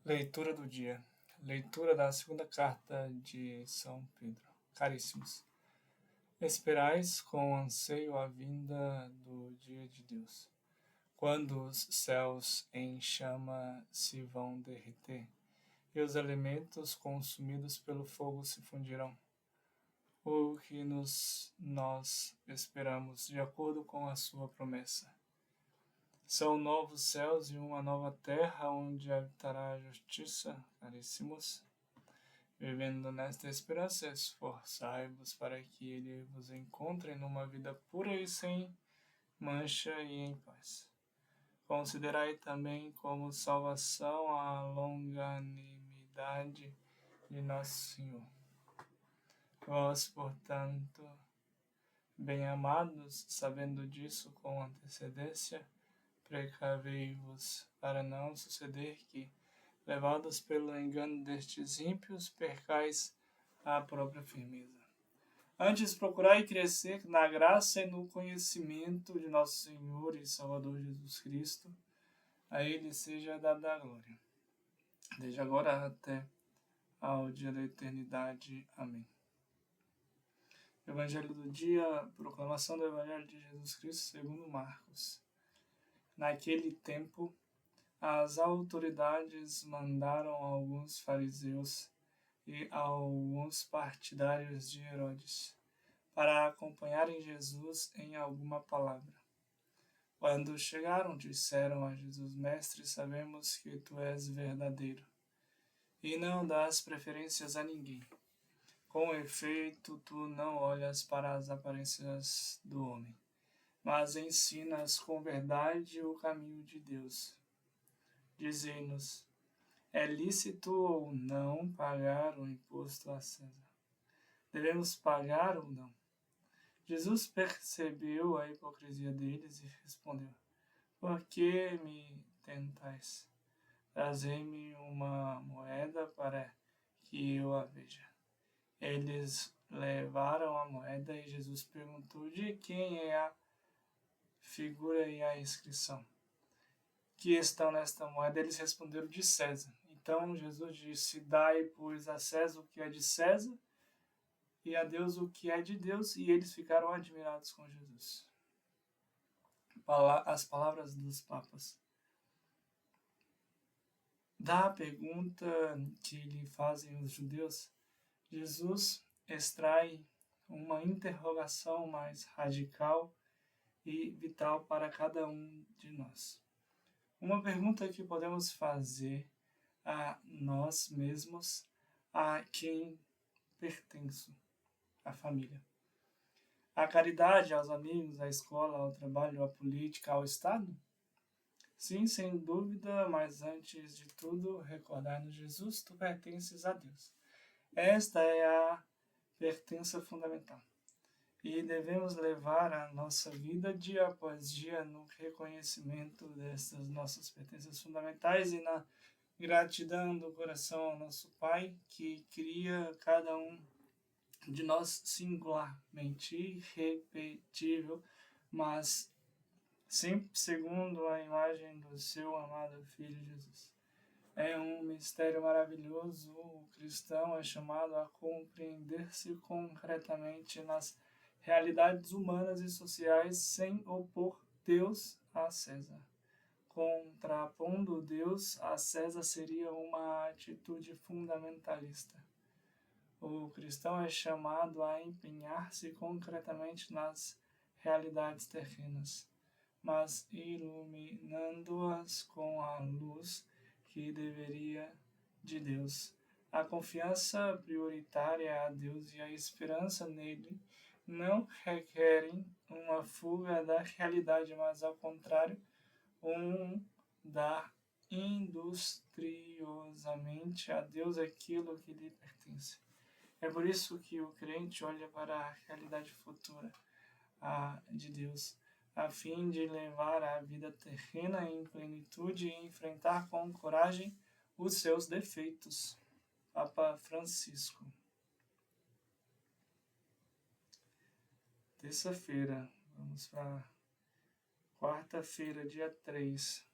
Leitura do dia. Leitura da segunda carta de São Pedro. Caríssimos, esperais com anseio a vinda do dia de Deus, quando os céus em chama se vão derreter e os elementos consumidos pelo fogo se fundirão. O que nós esperamos, de acordo com a sua promessa. São novos céus e uma nova terra onde habitará a justiça, caríssimos. Vivendo nesta esperança, esforçai-vos para que ele vos encontre numa vida pura e sem mancha e em paz. Considerai também como salvação a longanimidade de nosso Senhor. Vós, portanto, bem-amados, sabendo disso com antecedência, precavei-vos para não suceder que, levados pelo engano destes ímpios, percais a própria firmeza. Antes procurai crescer na graça e no conhecimento de nosso Senhor e Salvador Jesus Cristo. A Ele seja dada a glória, desde agora até ao dia da eternidade. Amém. Evangelho do dia, proclamação do Evangelho de Jesus Cristo segundo Marcos. Naquele tempo, as autoridades mandaram alguns fariseus e alguns partidários de Herodes para acompanharem Jesus em alguma palavra. Quando chegaram, disseram a Jesus: Mestre, sabemos que tu és verdadeiro e não dás preferências a ninguém. Com efeito, tu não olhas para as aparências do homem, mas ensinas com verdade o caminho de Deus. Dizei-nos, é lícito ou não pagar o imposto a César? Devemos pagar ou não? Jesus percebeu a hipocrisia deles e respondeu: Por que me tentais? Trazei-me uma moeda para que eu a veja. Eles levaram a moeda e Jesus perguntou: De quem é a figura e a inscrição que estão nesta moeda? Eles responderam: de César. Então Jesus disse: Dai, pois, a César o que é de César e a Deus o que é de Deus. E eles ficaram admirados com Jesus. As palavras dos papas. Da pergunta que lhe fazem os judeus, Jesus extrai uma interrogação mais radical e vital para cada um de nós. Uma pergunta que podemos fazer a nós mesmos: a quem pertenço? A família. A caridade, aos amigos, à escola, ao trabalho, à política, ao Estado? Sim, sem dúvida, mas antes de tudo, recordar-nos: Jesus, tu pertences a Deus. Esta é a pertença fundamental. E devemos levar a nossa vida dia após dia no reconhecimento dessas nossas pertenças fundamentais e na gratidão do coração ao nosso Pai, que cria cada um de nós singularmente, irrepetível, mas sempre segundo a imagem do seu amado Filho Jesus. É um mistério maravilhoso. O cristão é chamado a compreender-se concretamente nas realidades humanas e sociais sem opor Deus a César. Contrapondo Deus a César seria uma atitude fundamentalista. O cristão é chamado a empenhar-se concretamente nas realidades terrenas, mas iluminando-as com a luz que deveria de Deus. A confiança prioritária a Deus e a esperança nele não requerem uma fuga da realidade, mas ao contrário, dar industriosamente a Deus aquilo que lhe pertence. É por isso que o crente olha para a realidade futura de Deus, a fim de levar a vida terrena em plenitude e enfrentar com coragem os seus defeitos. Papa Francisco. Terça-feira, vamos para quarta-feira, dia 3.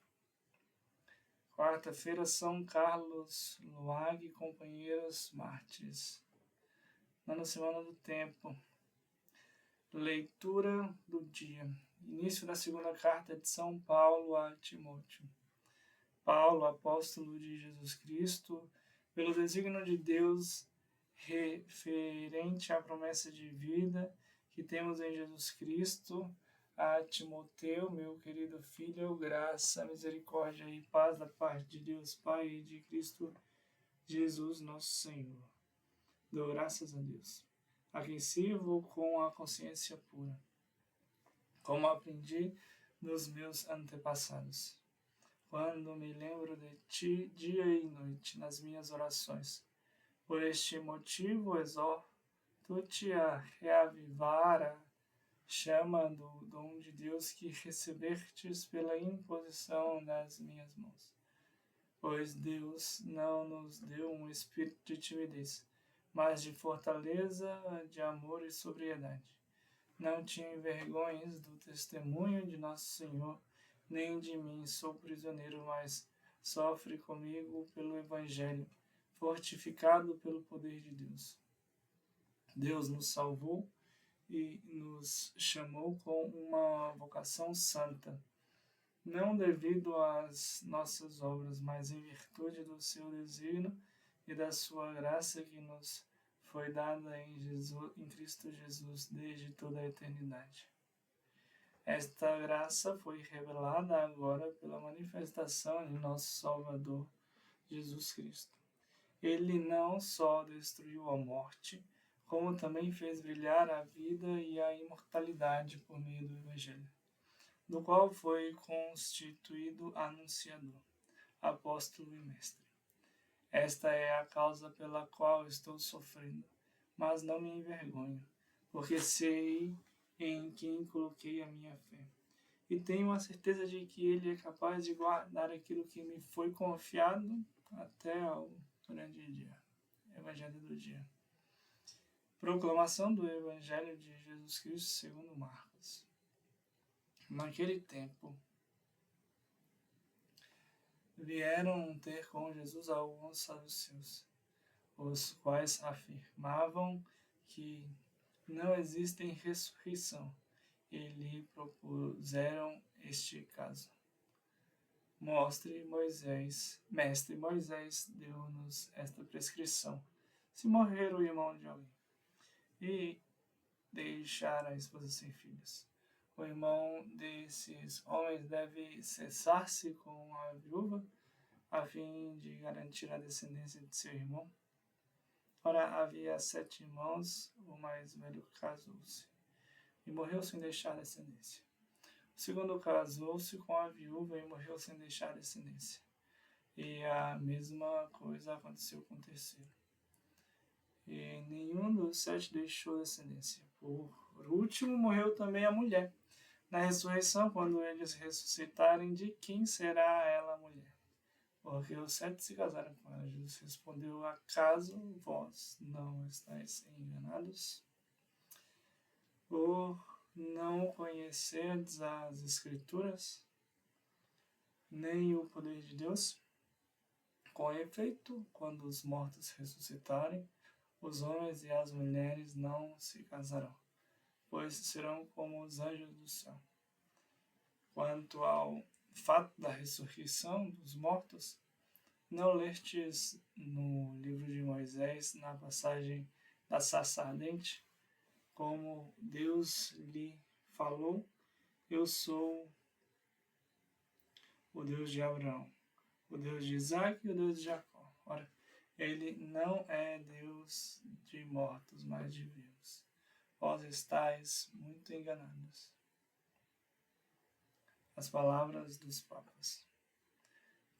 Quarta-feira, São Carlos Luag e companheiros mártires. Nona semana do tempo. Leitura do dia. Início da segunda carta de São Paulo a Timóteo. Paulo, apóstolo de Jesus Cristo, pelo desígnio de Deus, referente à promessa de vida que temos em Jesus Cristo, a Timoteu, meu querido filho, graça, misericórdia e paz da parte de Deus Pai e de Cristo Jesus, nosso Senhor. Dou graças a Deus, a quem sirvo com a consciência pura, como aprendi dos meus antepassados. Quando me lembro de ti dia e noite nas minhas orações. Por este motivo exorto-te a reavivar a chama do dom de Deus que recebestes pela imposição das minhas mãos. Pois Deus não nos deu um espírito de timidez, mas de fortaleza, de amor e sobriedade. Não te envergonhes do testemunho de nosso Senhor, nem de mim sou prisioneiro, mas sofre comigo pelo Evangelho, fortificado pelo poder de Deus. Deus nos salvou e nos chamou com uma vocação santa, não devido às nossas obras, mas em virtude do seu desígnio e da sua graça que nos foi dada em Cristo Jesus desde toda a eternidade. Esta graça foi revelada agora pela manifestação de nosso Salvador, Jesus Cristo. Ele não só destruiu a morte, como também fez brilhar a vida e a imortalidade por meio do Evangelho, do qual foi constituído anunciador, apóstolo e mestre. Esta é a causa pela qual estou sofrendo, mas não me envergonho, porque sei em quem coloquei a minha fé. E tenho a certeza de que Ele é capaz de guardar aquilo que me foi confiado até ao grande dia. Evangelho do dia. Proclamação do Evangelho de Jesus Cristo segundo Marcos. Naquele tempo, vieram ter com Jesus alguns saduceus, os quais afirmavam que não existe ressurreição, e lhe propuseram este caso. Mestre Moisés deu-nos esta prescrição: se morrer o irmão de alguém e deixar a esposa sem filhos, o irmão desses homens deve cessar-se com a viúva, a fim de garantir a descendência de seu irmão. Ora, havia 7 irmãos, o mais velho casou-se e morreu sem deixar descendência. O segundo casou-se com a viúva e morreu sem deixar descendência. E a mesma coisa aconteceu com o terceiro. E nenhum dos 7 deixou descendência. Por último, morreu também a mulher. Na ressurreição, quando eles ressuscitarem, de quem será ela mulher? Porque os 7 se casaram com ela. Jesus respondeu: acaso vós não estáis enganados? Por não conhecerdes as Escrituras, nem o poder de Deus? Com efeito, quando os mortos ressuscitarem, os homens e as mulheres não se casarão, pois serão como os anjos do céu. Quanto ao fato da ressurreição dos mortos, não lestes no livro de Moisés, na passagem da sarça ardente, como Deus lhe falou: eu sou o Deus de Abraão, o Deus de Isaac e o Deus de Jacó. Ora, ele não é Deus de mortos, mas de vivos. Vós estáis muito enganados. As palavras dos papas.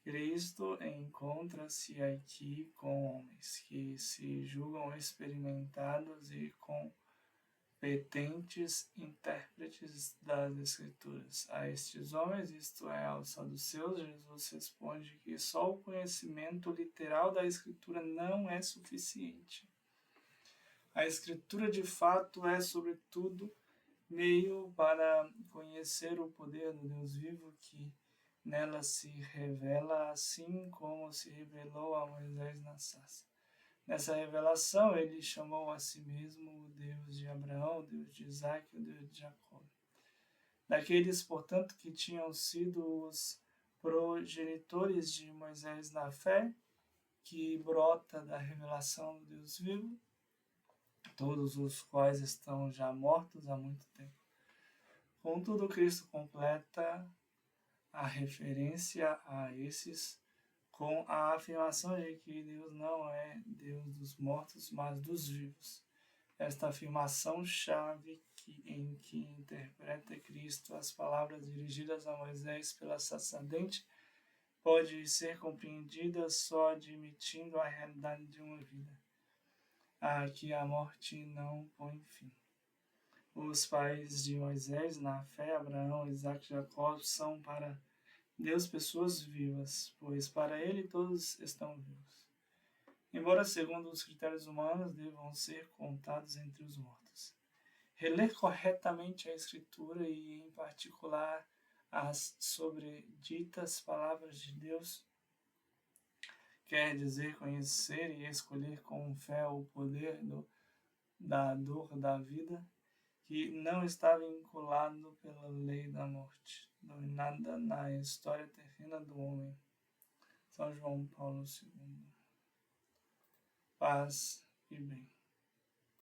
Cristo encontra-se aqui com homens que se julgam experimentados e competentes intérpretes das Escrituras. A estes homens, isto é, aos saduceus, Jesus responde que só o conhecimento literal da Escritura não é suficiente. A Escritura, de fato, é, sobretudo, meio para conhecer o poder do Deus vivo que nela se revela assim como se revelou a Moisés na sarça. Nessa revelação, ele chamou a si mesmo o Deus de Abraão, o Deus de Isaac, o Deus de Jacó. Daqueles, portanto, que tinham sido os progenitores de Moisés na fé, que brota da revelação do Deus vivo, todos os quais estão já mortos há muito tempo. Contudo, Cristo completa a referência a esses com a afirmação de que Deus não é Deus dos mortos, mas dos vivos. Esta afirmação-chave em que interpreta Cristo as palavras dirigidas a Moisés pela sacerdente pode ser compreendida só admitindo a realidade de uma vida, a que a morte não põe fim. Os pais de Moisés, na fé, Abraão, Isaac e Jacó, são para Deus pessoas vivas, pois para ele todos estão vivos. Embora, segundo os critérios humanos, devam ser contados entre os mortos. Reler corretamente a Escritura e, em particular, as sobreditas palavras de Deus, quer dizer conhecer e escolher com fé o poder da dor da vida, que não está vinculado pela lei da morte, dominada na história terrena do homem. São João Paulo II. Paz e bem.